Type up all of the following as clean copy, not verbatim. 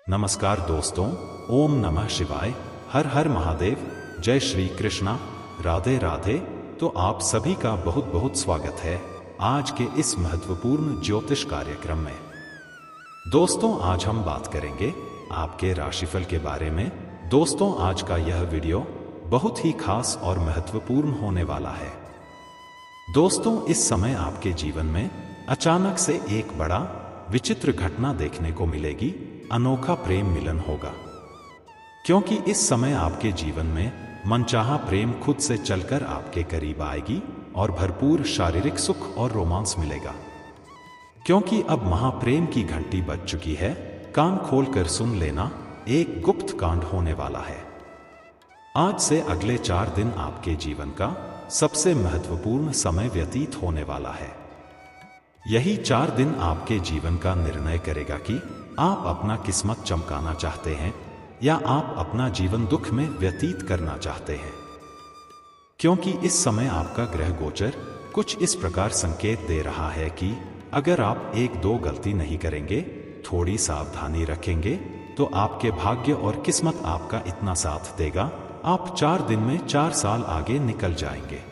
नमस्कार दोस्तों, ओम नमः शिवाय, हर हर महादेव, जय श्री कृष्णा, राधे राधे। तो आप सभी का बहुत बहुत स्वागत है आज के इस महत्वपूर्ण ज्योतिष कार्यक्रम में। दोस्तों, आज हम बात करेंगे आपके राशिफल के बारे में। दोस्तों, आज का यह वीडियो बहुत ही खास और महत्वपूर्ण होने वाला है। दोस्तों, इस समय आपके जीवन में अचानक से एक बड़ा विचित्र घटना देखने को मिलेगी। अनोखा प्रेम मिलन होगा, क्योंकि इस समय आपके जीवन में मनचाहा प्रेम खुद से चलकर आपके करीब आएगी और भरपूर शारीरिक सुख और रोमांस मिलेगा। क्योंकि अब महाप्रेम की घंटी बज चुकी है। कान खोलकर सुन लेना, एक गुप्त कांड होने वाला है। आज से अगले 4 दिन आपके जीवन का सबसे महत्वपूर्ण समय व्यतीत होने वाला है। यही 4 दिन आपके जीवन का निर्णय करेगा कि आप अपना किस्मत चमकाना चाहते हैं या आप अपना जीवन दुख में व्यतीत करना चाहते हैं। क्योंकि इस समय आपका ग्रह गोचर कुछ इस प्रकार संकेत दे रहा है कि अगर आप 1-2 गलती नहीं करेंगे, थोड़ी सावधानी रखेंगे, तो आपके भाग्य और किस्मत आपका इतना साथ देगा, आप 4 दिन में 4 साल आगे निकल जाएंगे।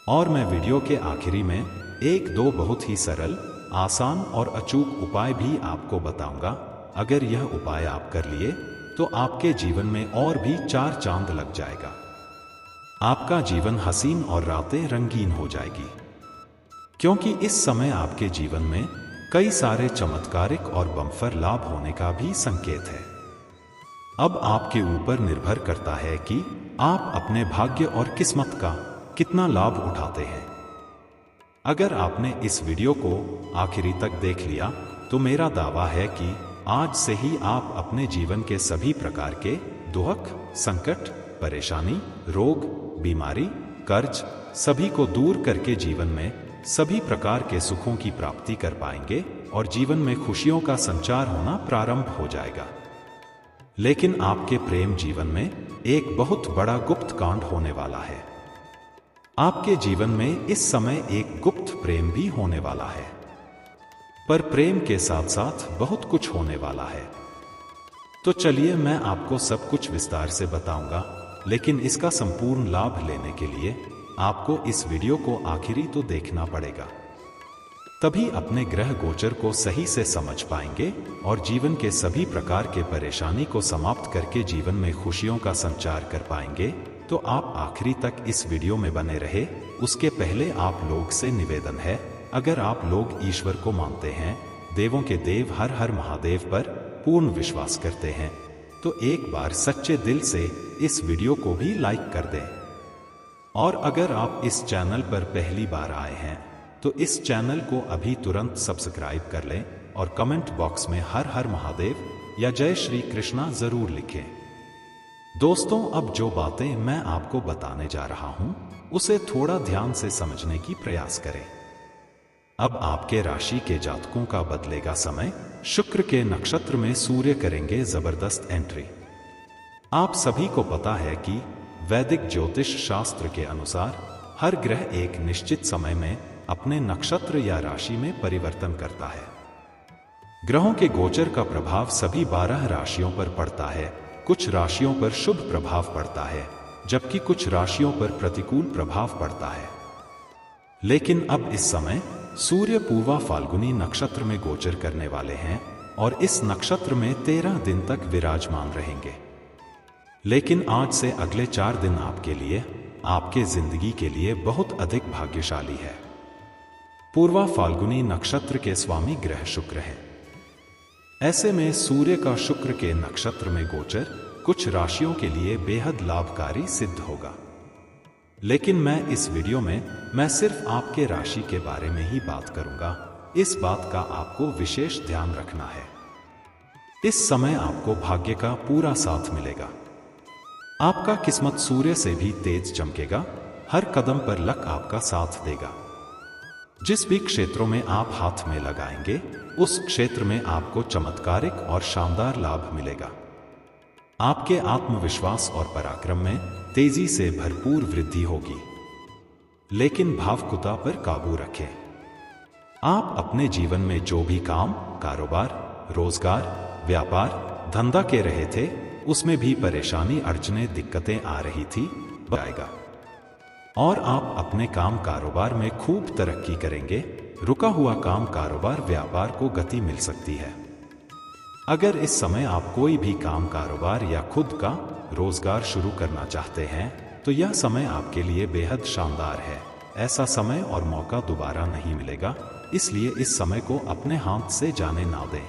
और मैं वीडियो के आखिरी में 1-2 बहुत ही सरल, आसान और अचूक उपाय भी आपको बताऊंगा। अगर यह उपाय आप कर लिए तो आपके जीवन में और भी 4 चांद लग जाएगा। आपका जीवन हसीन और रातें रंगीन हो जाएगी। क्योंकि इस समय आपके जीवन में कई सारे चमत्कारिक और बम्पर लाभ होने का भी संकेत है। अब आपके ऊपर निर्भर करता है कि आप अपने भाग्य और किस्मत का कितना लाभ उठाते हैं। अगर आपने इस वीडियो को आखिरी तक देख लिया तो मेरा दावा है कि आज से ही आप अपने जीवन के सभी प्रकार के दुख, संकट, परेशानी, रोग, बीमारी, कर्ज सभी को दूर करके जीवन में सभी प्रकार के सुखों की प्राप्ति कर पाएंगे और जीवन में खुशियों का संचार होना प्रारंभ हो जाएगा। लेकिन आपके प्रेम जीवन में एक बहुत बड़ा गुप्त कांड होने वाला है। आपके जीवन में इस समय एक गुप्त प्रेम भी होने वाला है, पर प्रेम के साथ साथ बहुत कुछ होने वाला है। तो चलिए, मैं आपको सब कुछ विस्तार से बताऊंगा, लेकिन इसका संपूर्ण लाभ लेने के लिए आपको इस वीडियो को आखिरी तो देखना पड़ेगा। तभी अपने ग्रह गोचर को सही से समझ पाएंगे और जीवन के सभी प्रकार के परेशानी को समाप्त करके जीवन में खुशियों का संचार कर पाएंगे। तो आप आखिरी तक इस वीडियो में बने रहे। उसके पहले आप लोग से निवेदन है, अगर आप लोग ईश्वर को मानते हैं, देवों के देव हर हर महादेव पर पूर्ण विश्वास करते हैं, तो एक बार सच्चे दिल से इस वीडियो को भी लाइक कर दें। और अगर आप इस चैनल पर पहली बार आए हैं तो इस चैनल को अभी तुरंत सब्सक्राइब कर लें और कमेंट बॉक्स में हर हर महादेव या जय श्री कृष्णा जरूर लिखें। दोस्तों, अब जो बातें मैं आपको बताने जा रहा हूं उसे थोड़ा ध्यान से समझने की प्रयास करें। अब आपके राशि के जातकों का बदलेगा समय। शुक्र के नक्षत्र में सूर्य करेंगे जबरदस्त एंट्री। आप सभी को पता है कि वैदिक ज्योतिष शास्त्र के अनुसार हर ग्रह एक निश्चित समय में अपने नक्षत्र या राशि में परिवर्तन करता है। ग्रहों के गोचर का प्रभाव सभी 12 राशियों पर पड़ता है। कुछ राशियों पर शुभ प्रभाव पड़ता है, जबकि कुछ राशियों पर प्रतिकूल प्रभाव पड़ता है। लेकिन अब इस समय सूर्य पूर्वा फाल्गुनी नक्षत्र में गोचर करने वाले हैं और इस नक्षत्र में 13 दिन तक विराजमान रहेंगे। लेकिन आज से अगले 4 दिन आपके लिए, आपके जिंदगी के लिए बहुत अधिक भाग्यशाली है। पूर्वा फाल्गुनी नक्षत्र के स्वामी ग्रह शुक्र है। ऐसे में सूर्य का शुक्र के नक्षत्र में गोचर कुछ राशियों के लिए बेहद लाभकारी सिद्ध होगा। लेकिन मैं इस वीडियो में मैं सिर्फ आपके राशि के बारे में ही बात करूंगा। इस बात का आपको विशेष ध्यान रखना है। इस समय आपको भाग्य का पूरा साथ मिलेगा। आपका किस्मत सूर्य से भी तेज चमकेगा। हर कदम पर लक आपका साथ देगा। जिस भी क्षेत्रों में आप हाथ में लगाएंगे उस क्षेत्र में आपको चमत्कारिक और शानदार लाभ मिलेगा। आपके आत्मविश्वास और पराक्रम में तेजी से भरपूर वृद्धि होगी। लेकिन भावुकता पर काबू रखें। आप अपने जीवन में जो भी काम, कारोबार, रोजगार, व्यापार धंधा के रहे थे उसमें भी परेशानी अड़चने दिक्कतें आ रही थी, आएगा और आप अपने काम कारोबार में खूब तरक्की करेंगे। रुका हुआ काम कारोबार व्यापार को गति मिल सकती है। अगर इस समय आप कोई भी काम कारोबार या खुद का रोजगार शुरू करना चाहते हैं तो यह समय आपके लिए बेहद शानदार है। ऐसा समय और मौका दोबारा नहीं मिलेगा, इसलिए इस समय को अपने हाथ से जाने ना दें।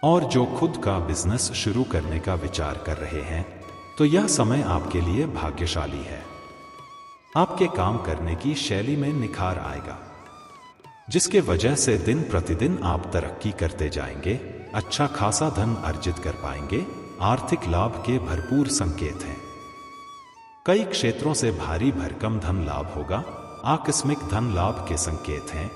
और जो खुद का बिजनेस शुरू करने का विचार कर रहे हैं तो यह समय आपके लिए भाग्यशाली है। आपके काम करने की शैली में निखार आएगा, जिसके वजह से दिन प्रतिदिन आप तरक्की करते जाएंगे, अच्छा खासा धन अर्जित कर पाएंगे। आर्थिक लाभ के भरपूर संकेत हैं। कई क्षेत्रों से भारी भरकम धन लाभ होगा। आकस्मिक धन लाभ के संकेत हैं।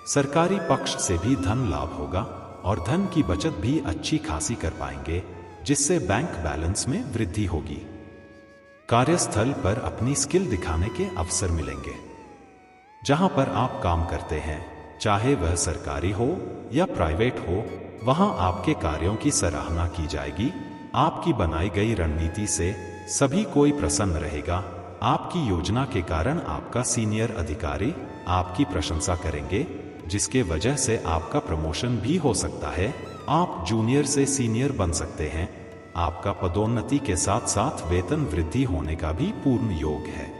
सरकारी पक्ष से भी धन लाभ होगा और धन की बचत भी अच्छी खासी कर पाएंगे, जिससे बैंक बैलेंस में वृद्धि होगी। कार्यस्थल पर अपनी स्किल दिखाने के अवसर मिलेंगे। जहां पर आप काम करते हैं, चाहे वह सरकारी हो या प्राइवेट हो, वहां आपके कार्यों की सराहना की जाएगी। आपकी बनाई गई रणनीति से सभी कोई प्रसन्न रहेगा। आपकी योजना के कारण आपका सीनियर अधिकारी आपकी प्रशंसा करेंगे, जिसके वजह से आपका प्रमोशन भी हो सकता है। आप जूनियर से सीनियर बन सकते हैं। आपका पदोन्नति के साथ साथ वेतन वृद्धि होने का भी पूर्ण योग है।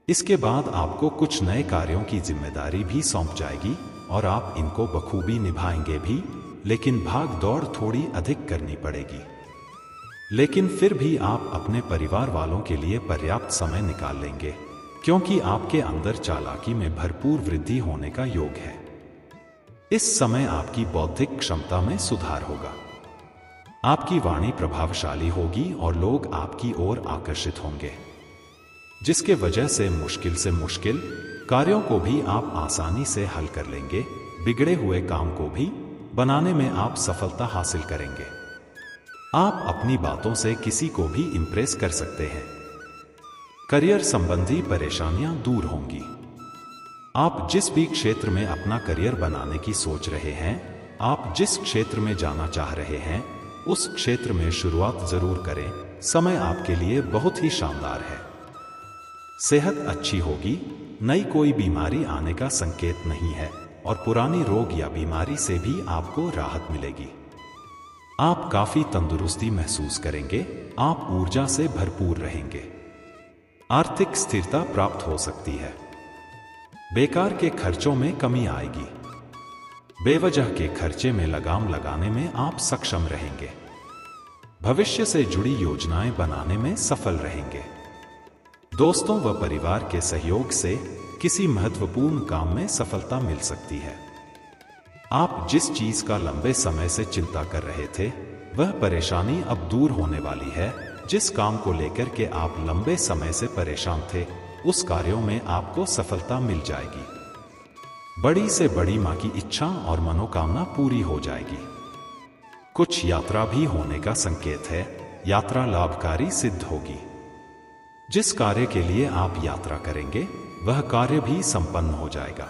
इसके बाद आपको कुछ नए कार्यों की जिम्मेदारी भी सौंप जाएगी और आप इनको बखूबी निभाएंगे भी, लेकिन भाग दौड़ थोड़ी अधिक करनी पड़ेगी। लेकिन फिर भी आप अपने परिवार वालों के लिए पर्याप्त समय निकाल लेंगे, क्योंकि आपके अंदर चालाकी में भरपूर वृद्धि होने का योग है। इस समय आपकी बौद्धिक क्षमता में सुधार होगा। आपकी वाणी प्रभावशाली होगी और लोग आपकी ओर आकर्षित होंगे, जिसके वजह से मुश्किल कार्यों को भी आप आसानी से हल कर लेंगे। बिगड़े हुए काम को भी बनाने में आप सफलता हासिल करेंगे। आप अपनी बातों से किसी को भी इंप्रेस कर सकते हैं। करियर संबंधी परेशानियां दूर होंगी। आप जिस भी क्षेत्र में अपना करियर बनाने की सोच रहे हैं, आप जिस क्षेत्र में जाना चाह रहे हैं, उस क्षेत्र में शुरुआत जरूर करें। समय आपके लिए बहुत ही शानदार है। सेहत अच्छी होगी। नई कोई बीमारी आने का संकेत नहीं है और पुरानी रोग या बीमारी से भी आपको राहत मिलेगी। आप काफी तंदुरुस्ती महसूस करेंगे। आप ऊर्जा से भरपूर रहेंगे। आर्थिक स्थिरता प्राप्त हो सकती है। बेकार के खर्चों में कमी आएगी। बेवजह के खर्चे में लगाम लगाने में आप सक्षम रहेंगे। भविष्य से जुड़ी योजनाएं बनाने में सफल रहेंगे। दोस्तों व परिवार के सहयोग से किसी महत्वपूर्ण काम में सफलता मिल सकती है। आप जिस चीज का लंबे समय से चिंता कर रहे थे, वह परेशानी अब दूर होने वाली है। जिस काम को लेकर के आप लंबे समय से परेशान थे, उस कार्यों में आपको सफलता मिल जाएगी। बड़ी से बड़ी मां की इच्छा और मनोकामना पूरी हो जाएगी। कुछ यात्रा भी होने का संकेत है। यात्रा लाभकारी सिद्ध होगी। जिस कार्य के लिए आप यात्रा करेंगे, वह कार्य भी संपन्न हो जाएगा।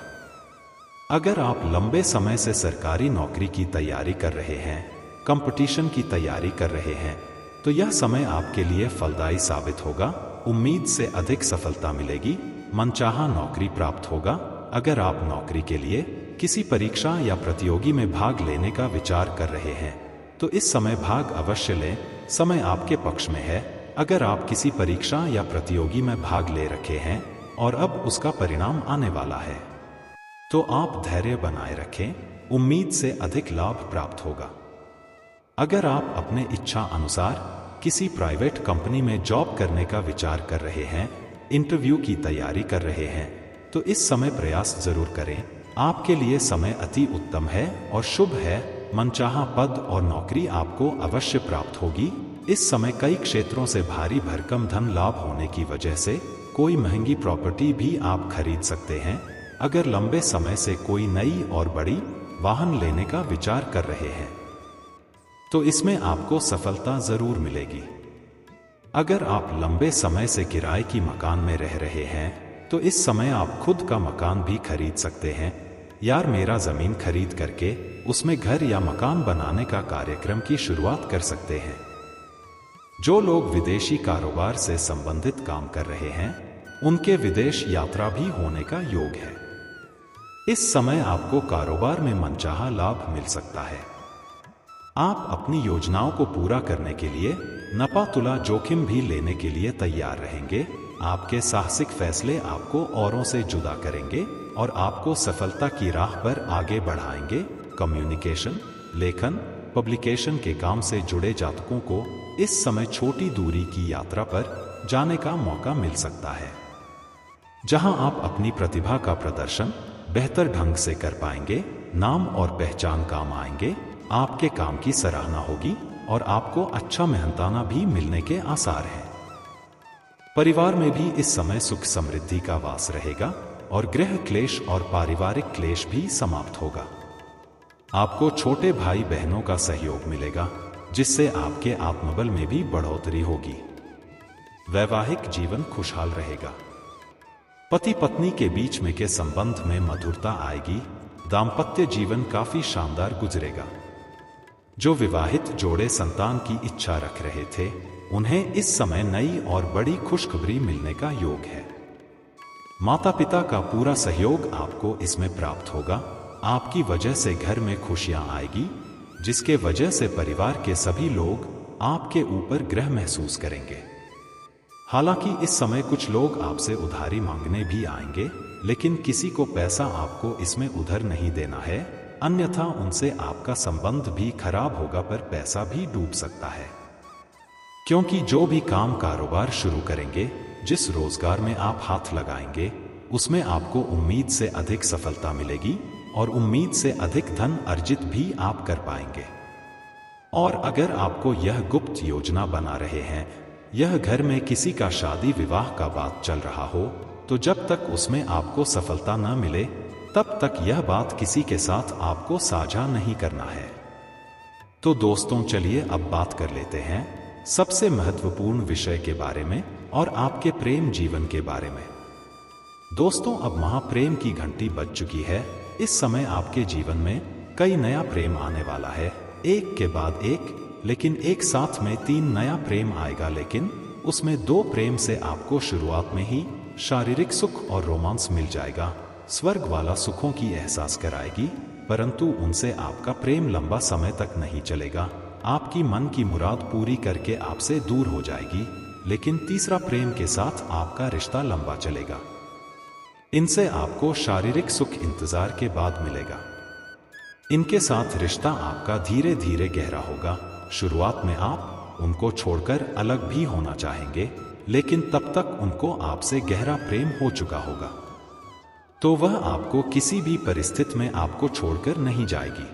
अगर आप लंबे समय से सरकारी नौकरी की तैयारी कर रहे हैं, कंपटीशन की तैयारी कर रहे हैं, तो यह समय आपके लिए फलदायी साबित होगा। उम्मीद से अधिक सफलता मिलेगी। मनचाहा नौकरी प्राप्त होगा। अगर आप नौकरी के लिए किसी परीक्षा या प्रतियोगी में भाग लेने का विचार कर रहे हैं, तो इस समय भाग अवश्य लें। समय आपके पक्ष में है। अगर आप किसी परीक्षा या प्रतियोगी में भाग ले रखे हैं और अब उसका परिणाम आने वाला है, तो आप धैर्य बनाए रखें। उम्मीद से अधिक लाभ प्राप्त होगा। अगर आप अपने इच्छा अनुसार किसी प्राइवेट कंपनी में जॉब करने का विचार कर रहे हैं, इंटरव्यू की तैयारी कर रहे हैं, तो इस समय प्रयास जरूर करें। आपके लिए समय अति उत्तम है और शुभ है। मनचाहा पद और नौकरी आपको अवश्य प्राप्त होगी। इस समय कई क्षेत्रों से भारी भरकम धन लाभ होने की वजह से कोई महंगी प्रॉपर्टी भी आप खरीद सकते हैं। अगर लंबे समय से कोई नई और बड़ी वाहन लेने का विचार कर रहे हैं, तो इसमें आपको सफलता जरूर मिलेगी। अगर आप लंबे समय से किराए की मकान में रह रहे हैं, तो इस समय आप खुद का मकान भी खरीद सकते हैं। यार, मेरा जमीन खरीद करके उसमें घर या मकान बनाने का कार्यक्रम की शुरुआत कर सकते हैं। जो लोग विदेशी कारोबार से संबंधित काम कर रहे हैं, उनके विदेश यात्रा भी होने का योग है। इस समय आपको कारोबार में मनचाहा लाभ मिल सकता है। आप अपनी योजनाओं को पूरा करने के लिए नपा-तुला जोखिम भी लेने के लिए तैयार रहेंगे। आपके साहसिक फैसले आपको औरों से जुदा करेंगे और आपको सफलता की राह पर आगे बढ़ाएंगे। कम्युनिकेशन, लेखन, पब्लिकेशन के काम से जुड़े जातकों को इस समय छोटी दूरी की यात्रा पर जाने का मौका मिल सकता है, जहां आप अपनी प्रतिभा का प्रदर्शन बेहतर ढंग से कर पाएंगे। नाम और पहचान काम आएंगे। आपके काम की सराहना होगी और आपको अच्छा मेहनताना भी मिलने के आसार हैं। परिवार में भी इस समय सुख समृद्धि का वास रहेगा और गृह क्लेश और पारिवारिक क्लेश भी समाप्त होगा। आपको छोटे भाई बहनों का सहयोग मिलेगा, जिससे आपके आत्मबल में भी बढ़ोतरी होगी। वैवाहिक जीवन खुशहाल रहेगा। पति पत्नी के बीच में के संबंध में मधुरता आएगी। दाम्पत्य जीवन काफी शानदार गुजरेगा। जो विवाहित जोड़े संतान की इच्छा रख रहे थे, उन्हें इस समय नई और बड़ी खुशखबरी मिलने का योग है। माता पिता का पूरा सहयोग आपको इसमें प्राप्त होगा। आपकी वजह से घर में खुशियां आएगी, जिसके वजह से परिवार के सभी लोग आपके ऊपर ग्रह महसूस करेंगे। हालांकि इस समय कुछ लोग आपसे उधारी मांगने भी आएंगे, लेकिन किसी को पैसा आपको इसमें उधार नहीं देना है, अन्यथा उनसे आपका संबंध भी खराब होगा, पर पैसा भी डूब सकता है। क्योंकि जो भी काम कारोबार शुरू करेंगे, जिस रोजगार में आप हाथ लगाएंगे, उसमें आपको उम्मीद से अधिक सफलता मिलेगी और उम्मीद से अधिक धन अर्जित भी आप कर पाएंगे। और अगर आपको यह गुप्त योजना बना रहे हैं, यह घर में किसी का शादी विवाह का बात चल रहा हो, तो जब तक उसमें आपको सफलता न मिले, तब तक यह बात किसी के साथ आपको साझा नहीं करना है। तो दोस्तों, चलिए अब बात कर लेते हैं सबसे महत्वपूर्ण विषय के बारे में और आपके प्रेम जीवन के बारे में। दोस्तों, अब महाप्रेम की घंटी बज चुकी है। इस समय आपके जीवन में कई नया प्रेम आने वाला है, एक के बाद एक, लेकिन एक साथ में 3 नया प्रेम आएगा। लेकिन उसमें 2 प्रेम से आपको शुरुआत में ही शारीरिक सुख और रोमांस मिल जाएगा। स्वर्ग वाला सुखों की एहसास कराएगी, परंतु उनसे आपका प्रेम लंबा समय तक नहीं चलेगा। आपकी मन की मुराद पूरी करके आपसे दूर हो जाएगी। लेकिन तीसरा प्रेम के साथ आपका रिश्ता लंबा चलेगा। इनसे आपको शारीरिक सुख इंतजार के बाद मिलेगा। इनके साथ रिश्ता आपका धीरे धीरे गहरा होगा। शुरुआत में आप उनको छोड़कर अलग भी होना चाहेंगे, लेकिन तब तक उनको आपसे गहरा प्रेम हो चुका होगा, तो वह आपको किसी भी परिस्थिति में आपको छोड़कर नहीं जाएगी।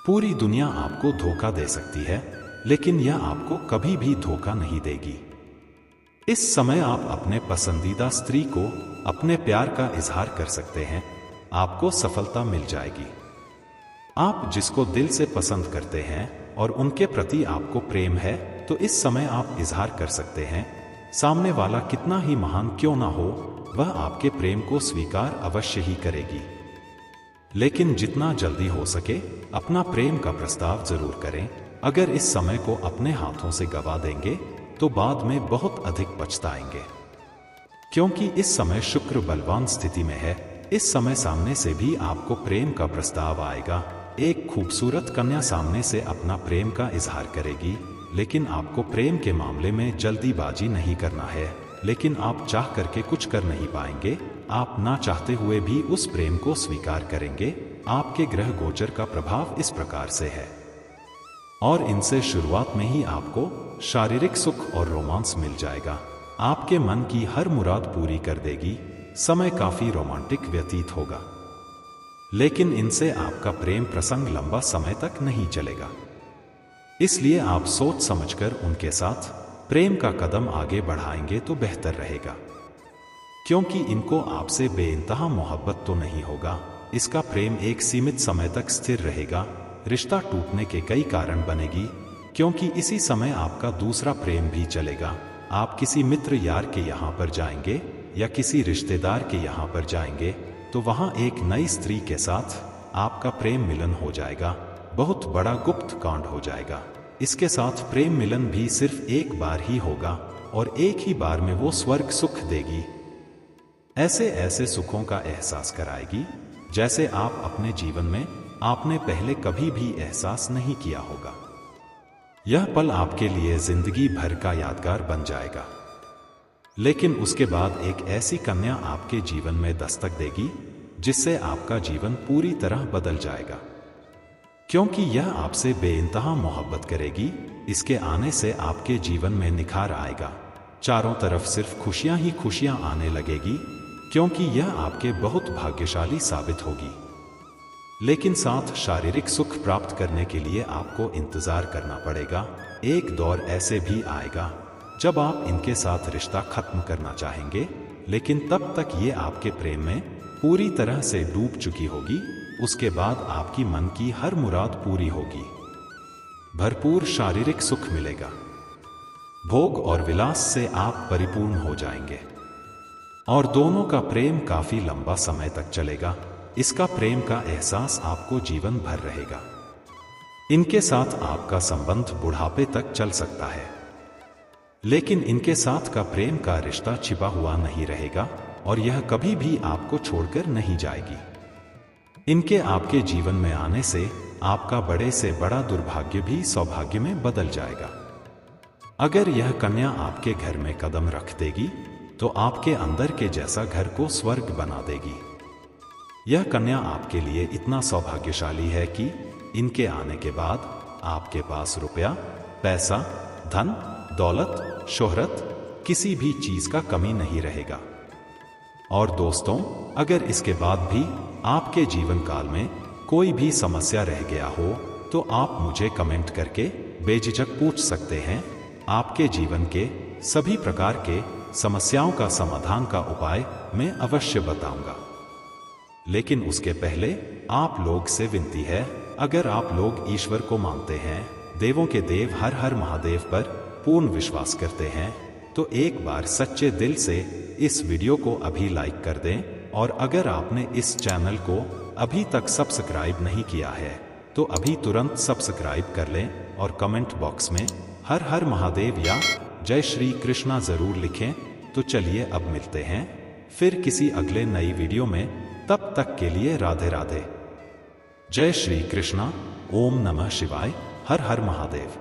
पूरी दुनिया आपको धोखा दे सकती है, लेकिन यह आपको कभी भी धोखा नहीं देगी। इस समय आप अपने पसंदीदा स्त्री को अपने प्यार का इजहार कर सकते हैं। आपको सफलता मिल जाएगी। आप जिसको दिल से पसंद करते हैं और उनके प्रति आपको प्रेम है, तो इस समय आप इजहार कर सकते हैं। सामने वाला कितना ही महान क्यों ना हो, वह आपके प्रेम को स्वीकार अवश्य ही करेगी। लेकिन जितना जल्दी हो सके अपना प्रेम का प्रस्ताव जरूर करें। अगर इस समय को अपने हाथों से गवा देंगे, तो बाद में बहुत अधिक पछताएंगे, क्योंकि इस समय शुक्र बलवान स्थिति में है। इस समय सामने से भी आपको प्रेम का प्रस्ताव आएगा। एक खूबसूरत कन्या सामने से अपना प्रेम का इजहार करेगी, लेकिन आपको प्रेम के मामले में जल्दीबाजी नहीं करना है। लेकिन आप चाह करके कुछ कर नहीं पाएंगे। आप ना चाहते हुए भी उस प्रेम को स्वीकार करेंगे। आपके ग्रह गोचर का प्रभाव इस प्रकार से है, और इनसे शुरुआत में ही आपको शारीरिक सुख और रोमांस मिल जाएगा। आपके मन की हर मुराद पूरी कर देगी। समय काफी रोमांटिक व्यतीत होगा, लेकिन इनसे आपका प्रेम प्रसंग लंबा समय तक नहीं चलेगा। इसलिए आप सोच समझकर उनके साथ प्रेम का कदम आगे बढ़ाएंगे तो बेहतर रहेगा, क्योंकि इनको आपसे बेइंतहा मोहब्बत तो नहीं होगा। इसका प्रेम एक सीमित समय तक स्थिर रहेगा। रिश्ता टूटने के कई कारण बनेगी, क्योंकि इसी समय आपका दूसरा प्रेम भी चलेगा। आप किसी मित्र यार के यहाँ पर जाएंगे या किसी रिश्तेदार के यहाँ पर जाएंगे, तो वहाँ एक नई स्त्री के साथ आपका प्रेम मिलन हो जाएगा, बहुत बड़ा गुप्त कांड हो जाएगा। इसके साथ प्रेम मिलन भी सिर्फ एक बार ही होगा और एक ही बार में वो स्वर्ग सुख देगी। ऐसे ऐसे सुखों का एहसास कराएगी जैसे आप अपने जीवन में आपने पहले कभी भी एहसास नहीं किया होगा। यह पल आपके लिए जिंदगी भर का यादगार बन जाएगा। लेकिन उसके बाद एक ऐसी कन्या आपके जीवन में दस्तक देगी जिससे आपका जीवन पूरी तरह बदल जाएगा, क्योंकि यह आपसे बेइंतहा मोहब्बत करेगी। इसके आने से आपके जीवन में निखार आएगा, चारों तरफ सिर्फ खुशियां ही खुशियां आने लगेगी, क्योंकि यह आपके बहुत भाग्यशाली साबित होगी। लेकिन साथ शारीरिक सुख प्राप्त करने के लिए आपको इंतजार करना पड़ेगा। एक दौर ऐसे भी आएगा जब आप इनके साथ रिश्ता खत्म करना चाहेंगे, लेकिन तब तक ये आपके प्रेम में पूरी तरह से डूब चुकी होगी। उसके बाद आपकी मन की हर मुराद पूरी होगी, भरपूर शारीरिक सुख मिलेगा, भोग और विलास से आप परिपूर्ण हो जाएंगे और दोनों का प्रेम काफी लंबा समय तक चलेगा। इसका प्रेम का एहसास आपको जीवन भर रहेगा। इनके साथ आपका संबंध बुढ़ापे तक चल सकता है, लेकिन इनके साथ का प्रेम का रिश्ता छिपा हुआ नहीं रहेगा और यह कभी भी आपको छोड़कर नहीं जाएगी। इनके आपके जीवन में आने से आपका बड़े से बड़ा दुर्भाग्य भी सौभाग्य में बदल जाएगा। अगर यह कन्या आपके घर में कदम रख देगी तो आपके अंदर के जैसा घर को स्वर्ग बना देगी। यह कन्या आपके लिए इतना सौभाग्यशाली है कि इनके आने के बाद आपके पास रुपया, पैसा, धन, दौलत, शोहरत, किसी भी चीज का कमी नहीं रहेगा। और दोस्तों, अगर इसके बाद भी आपके जीवन काल में कोई भी समस्या रह गया हो तो आप मुझे कमेंट करके बेझिझक पूछ सकते हैं। आपके जीवन के सभी प्रकार के समस्याओं का समाधान का उपाय मैं अवश्य बताऊंगा। लेकिन उसके पहले आप लोग से विनती है, अगर आप लोग ईश्वर को मानते हैं, देवों के देव हर हर महादेव पर पूर्ण विश्वास करते हैं, तो एक बार सच्चे दिल से इस वीडियो को अभी लाइक कर दें। और अगर आपने इस चैनल को अभी तक सब्सक्राइब नहीं किया है तो अभी तुरंत सब्सक्राइब कर लें और कमेंट बॉक्स में हर हर महादेव या जय श्री कृष्णा जरूर लिखें। तो चलिए अब मिलते हैं फिर किसी अगले नई वीडियो में। तब तक के लिए राधे राधे, जय श्री कृष्णा, ओम नमः शिवाय, हर हर महादेव।